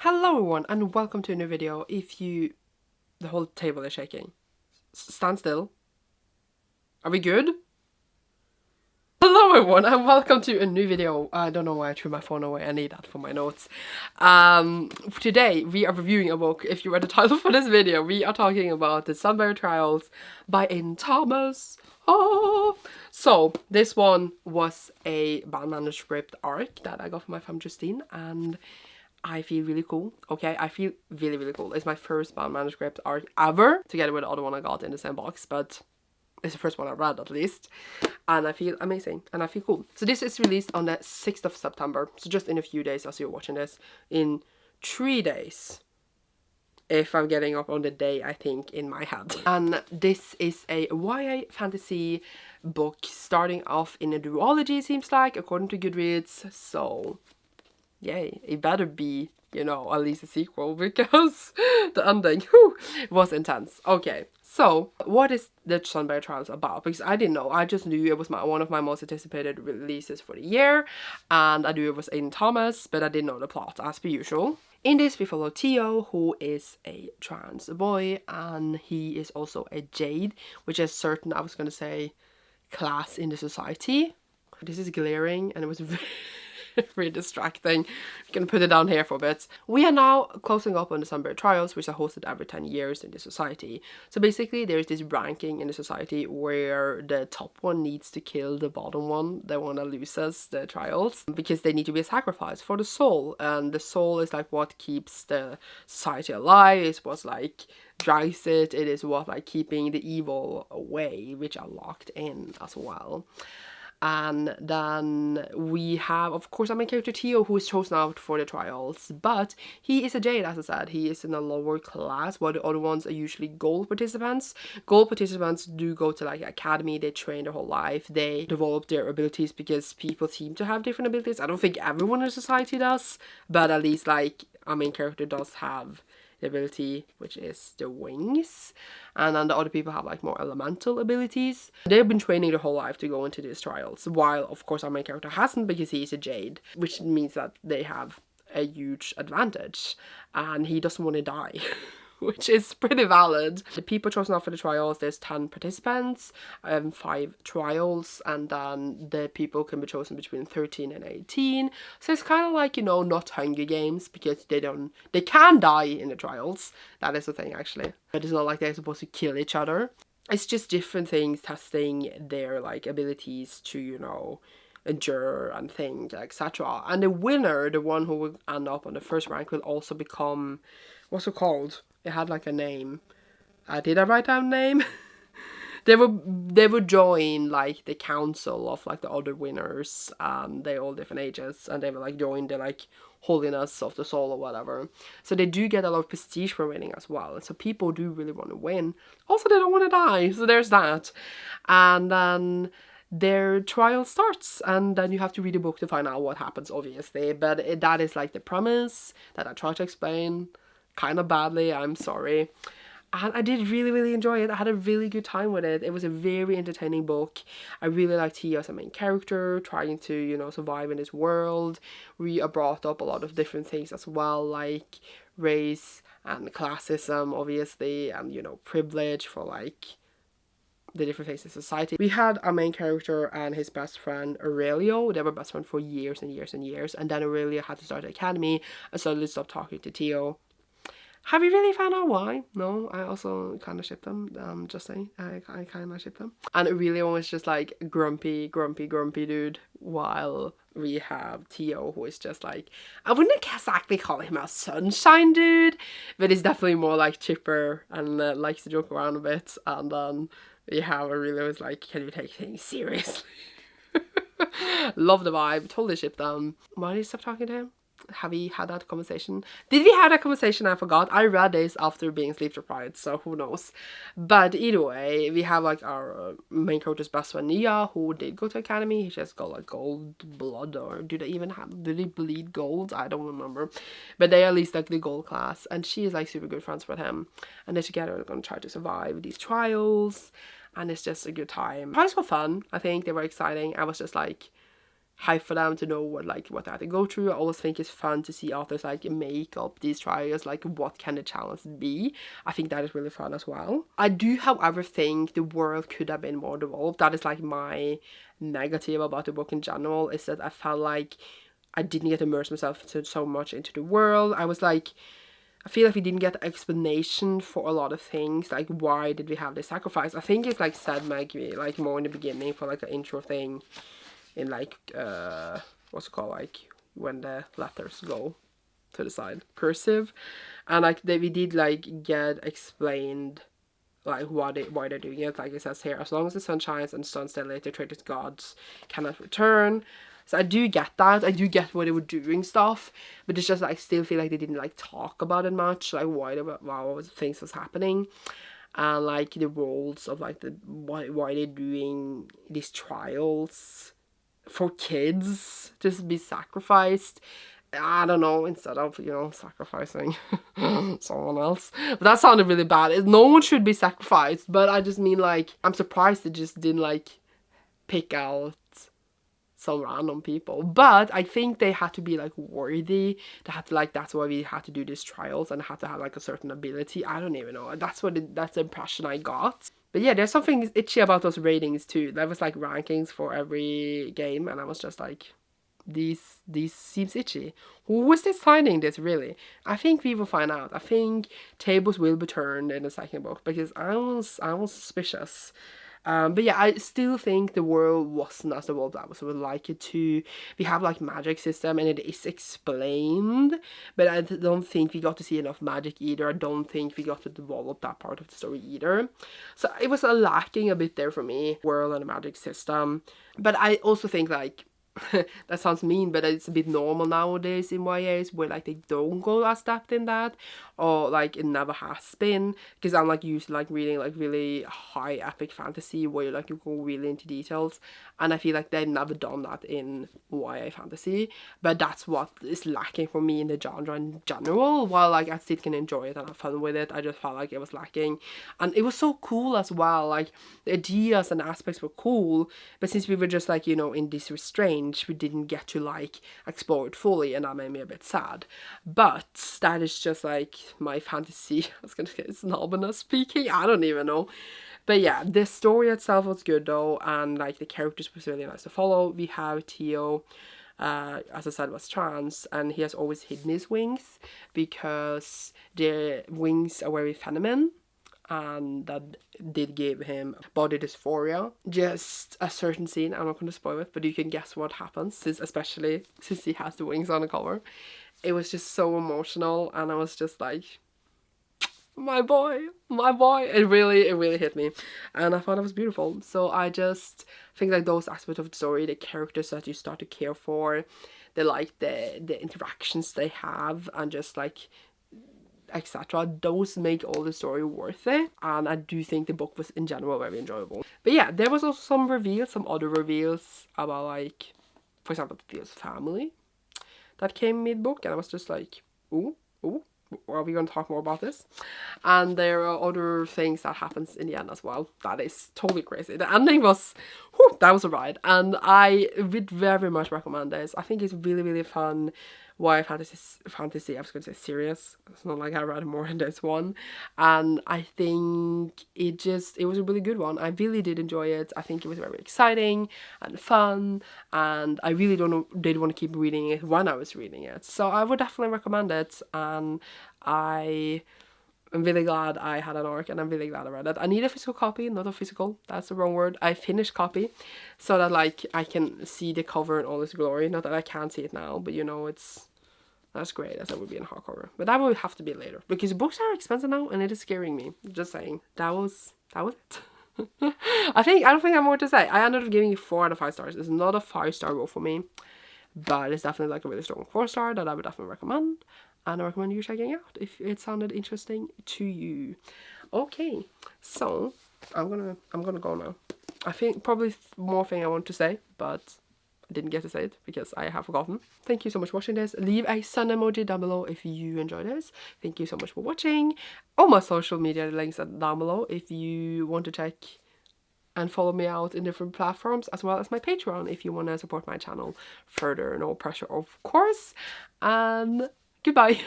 Hello everyone and welcome to a new video. The whole table is shaking. Stand still. Are we good? Hello everyone and welcome to a new video. I don't know why I threw my phone away. I need that for my notes. Today we are reviewing a book. If you read the title for this video, we are talking about the Sunbearer Trials by Aiden Thomas. Oh! So this one was a bound manuscript arc that I got from my friend Justine, and I feel really cool. Okay, I feel really cool. It's my first bound manuscript arc ever, together with the other one I got in the same box, but it's the first one I read at least. And I feel amazing and I feel cool. So this is released on the 6th of September. So just in a few days as you're watching this. In 3 days. If I'm getting up on the day, I think, in my head. And this is a YA fantasy book starting off in a duology, seems like, according to Goodreads. So yay, it better be, at least a sequel, because the ending was intense. Okay, so what is the Sunbearer Trials about? Because I didn't know. I just knew it was one of my most anticipated releases for the year, and I knew it was Aiden Thomas, but I didn't know the plot, as per usual. In this, we follow Theo, who is a trans boy, and he is also a jade, which is certain, I was going to say, class in the society. This is glaring, and it was very distracting. I'm gonna put it down here for a bit. We are now closing up on the Sunbearer Trials, which are hosted every 10 years in the society. So basically there's this ranking in the society where the top one needs to kill the bottom one, the one that loses the trials, because they need to be a sacrifice for the soul, and the soul is like what keeps the society alive, it's what like drives it, it is what like keeping the evil away, which are locked in as well. And then we have, of course, our main character Theo, who is chosen out for the trials, but he is a jade, as I said. He is in a lower class, while the other ones are usually gold participants. Gold participants do go to like academy, they train their whole life, they develop their abilities, because people seem to have different abilities. I don't think everyone in society does, but at least like our main character does have the ability, which is the wings, and then the other people have like more elemental abilities. They've been training their whole life to go into these trials, while of course our main character hasn't, because he's a jade, which means that they have a huge advantage, and he doesn't want to die. Which is pretty valid. The people chosen out for the trials, there's 10 participants, 5 trials, and then the people can be chosen between 13 and 18. So it's kind of like, not Hunger Games, because they can die in the trials. That is the thing, actually. But it's not like they're supposed to kill each other. It's just different things, testing their like abilities to, endure and think, etc. And the winner, the one who will end up on the first rank, will also become, what's it called? It had like a name. Did I write down name? They would join like the council of like the other winners, and they're all different ages, and they will like join the like holiness of the soul or whatever. So they do get a lot of prestige for winning as well. So people do really want to win. Also, they don't want to die. So there's that. And then their trial starts, and then you have to read the book to find out what happens, obviously. But that is like the premise that I try to explain kind of badly, I'm sorry. And I did really enjoy it. I had a really good time with it. It was a very entertaining book. I really liked Tia as a main character, trying to, survive in this world. We brought up a lot of different things as well, like race and classism, obviously, and, privilege for, like, the different things in society. We had our main character and his best friend Aurelio. They were best friends for years and years, and then Aurelio had to start the academy and suddenly stopped talking to Theo. Have you really found out why? No, I also kind of ship them. Just saying, I kind of ship them. And Aurelio was just like grumpy dude, while we have Theo, who is just like, I wouldn't exactly call him a sunshine dude, but he's definitely more like chipper and likes to joke around a bit. And then we have Aurelio is like, can you take things seriously? Love the vibe, totally ship them. Why did you stop talking to him? Have we had that conversation? Did we have that conversation? I forgot. I read this after being sleep deprived, so who knows. But either way, we have like our main character's best friend Nia, who did go to academy. He just got like gold blood, or do they bleed gold? I don't remember. But they are at least like the gold class, and she is like super good friends with him, and they together are gonna try to survive these trials, and it's just a good time. Trials were fun. I think they were exciting. I was just like hype for them to know what they have to go through. I always think it's fun to see authors like make up these trials, like what can the challenge be. I think that is really fun as well. I do, however, think the world could have been more developed. That is like my negative about the book in general, is that I felt like I didn't get to immerse myself so much into the world. I feel like we didn't get explanation for a lot of things, like why did we have this sacrifice. I think it's like said maybe like more in the beginning for like an intro thing, in like what's it called, like when the letters go to the side, cursive, and like we did like get explained like why they're doing it. Like it says here, as long as the sun shines and the sun stays late, the traitor's gods cannot return. So I do get that. I do get why they were doing stuff, but it's just like I still feel like they didn't like talk about it much, like why things was happening, and like the roles of like why they're doing these trials for kids just to be sacrificed. I don't know, instead of, you know, sacrificing someone else. But that sounded really bad. No one should be sacrificed, but I just mean like, I'm surprised they just didn't like pick out some random people. But I think they had to be like worthy. They had to like, that's why we had to do these trials, and had to have like a certain ability. I don't even know. That's the impression I got. But yeah, there's something itchy about those ratings too. There was like rankings for every game, and I was just like, these seems itchy. Who was deciding this, really? I think we will find out. I think tables will be turned in the second book, because I was suspicious. But yeah, I still think the world wasn't as the world I would like it to. We have like magic system, and it is explained, but I don't think we got to see enough magic either. I don't think we got to develop that part of the story either. So it was lacking a bit there for me, world and the magic system. But I also think like, that sounds mean, but it's a bit normal nowadays in YAs where like they don't go as depth in that, or like it never has been, because I'm like used to like reading like really high epic fantasy where like you go really into details, and I feel like they've never done that in YA fantasy. But that's what is lacking for me in the genre in general. While like I still can enjoy it and have fun with it, I just felt like it was lacking. And it was so cool as well, like the ideas and aspects were cool, but since we were just like, you know, in this restraint, we didn't get to like explore it fully, and that made me a bit sad. But that is just like my fantasy, I was gonna say snobness speaking, I don't even know. But yeah, the story itself was good though, and like the characters was really nice to follow. We have Theo, as I said, was trans, and he has always hidden his wings because the wings are very feminine, and that did give him body dysphoria. Just a certain scene, I'm not going to spoil it, but you can guess what happens, especially since he has the wings on the cover. It was just so emotional, and I was just like, my boy. It really hit me, and I thought it was beautiful. So I just think like those aspects of the story, the characters that you start to care for, the interactions they have, and just like etc., those make all the story worth it. And I do think the book was in general very enjoyable. But yeah, there was also some other reveals about like, for example, Theo's family that came mid-book, and I was just like, ooh, are we going to talk more about this? And there are other things that happens in the end as well. That is totally crazy. The ending was, whew, that was a ride, and I would very much recommend this. I think it's really fun. YA fantasy, I was going to say serious. It's not like I read more in this one. And I think it was a really good one. I really did enjoy it. I think it was very exciting and fun. And I really did want to keep reading it when I was reading it. So I would definitely recommend it. And I'm really glad I had an arc, and I'm really glad I read it. I need a physical copy, not a physical, that's the wrong word. I finished copy, so that like I can see the cover in all its glory. Not that I can't see it now, but you know, that's great as it would be in hardcover. But that would have to be later, because books are expensive now, and it is scaring me. Just saying. That was it. I don't think I have more to say. I ended up giving it 4 out of 5 stars. It's not a 5-star role for me, but it's definitely like a really strong 4-star that I would definitely recommend. And I recommend you checking out if it sounded interesting to you. Okay, so I'm gonna go now. I think probably more thing I want to say, but I didn't get to say it because I have forgotten. Thank you so much for watching this. Leave a sun emoji down below if you enjoyed this. Thank you so much for watching. All my social media links are down below if you want to check and follow me out in different platforms, as well as my Patreon if you want to support my channel further. No pressure, of course. And goodbye.